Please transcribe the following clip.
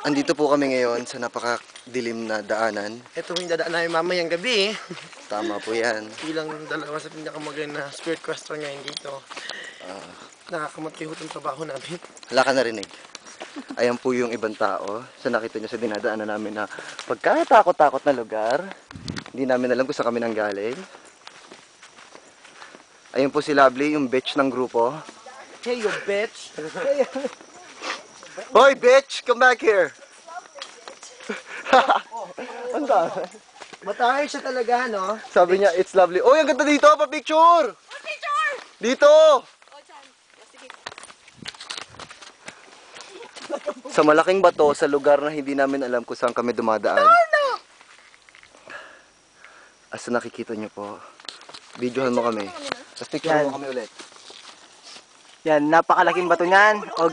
Andito po kami ngayon sa napakadilim na daanan. Ito yung dadaan namin mamayang gabi. Tama po yan. Bilang dalawa sa pinakamaganda na spirit question ngayon dito. Nakakamatay hutong trabaho namin. Wala ka narinig. Ayan po yung ibang tao. So nakita nyo sa dinadaanan namin na pagkatakot-takot na lugar. Hindi namin alam kung saan kami nanggaling. Ayun po si Lovely, yung bitch ng grupo. Hey, you bitch! Hoy, bitch! Come back here! Ang dami. Matahir siya talaga, no? Sabi niya, it's lovely. Oh, ang ganda dito! Pa-picture! Picture! Dito! O, dyan. Sige. Sa malaking bato, sa lugar na hindi namin alam kung saan kami dumadaan. As nakikita nyo po, videohan mo kami. Tapos picture mo kami ulit. Yan, napakalaking bato niyan. Okay.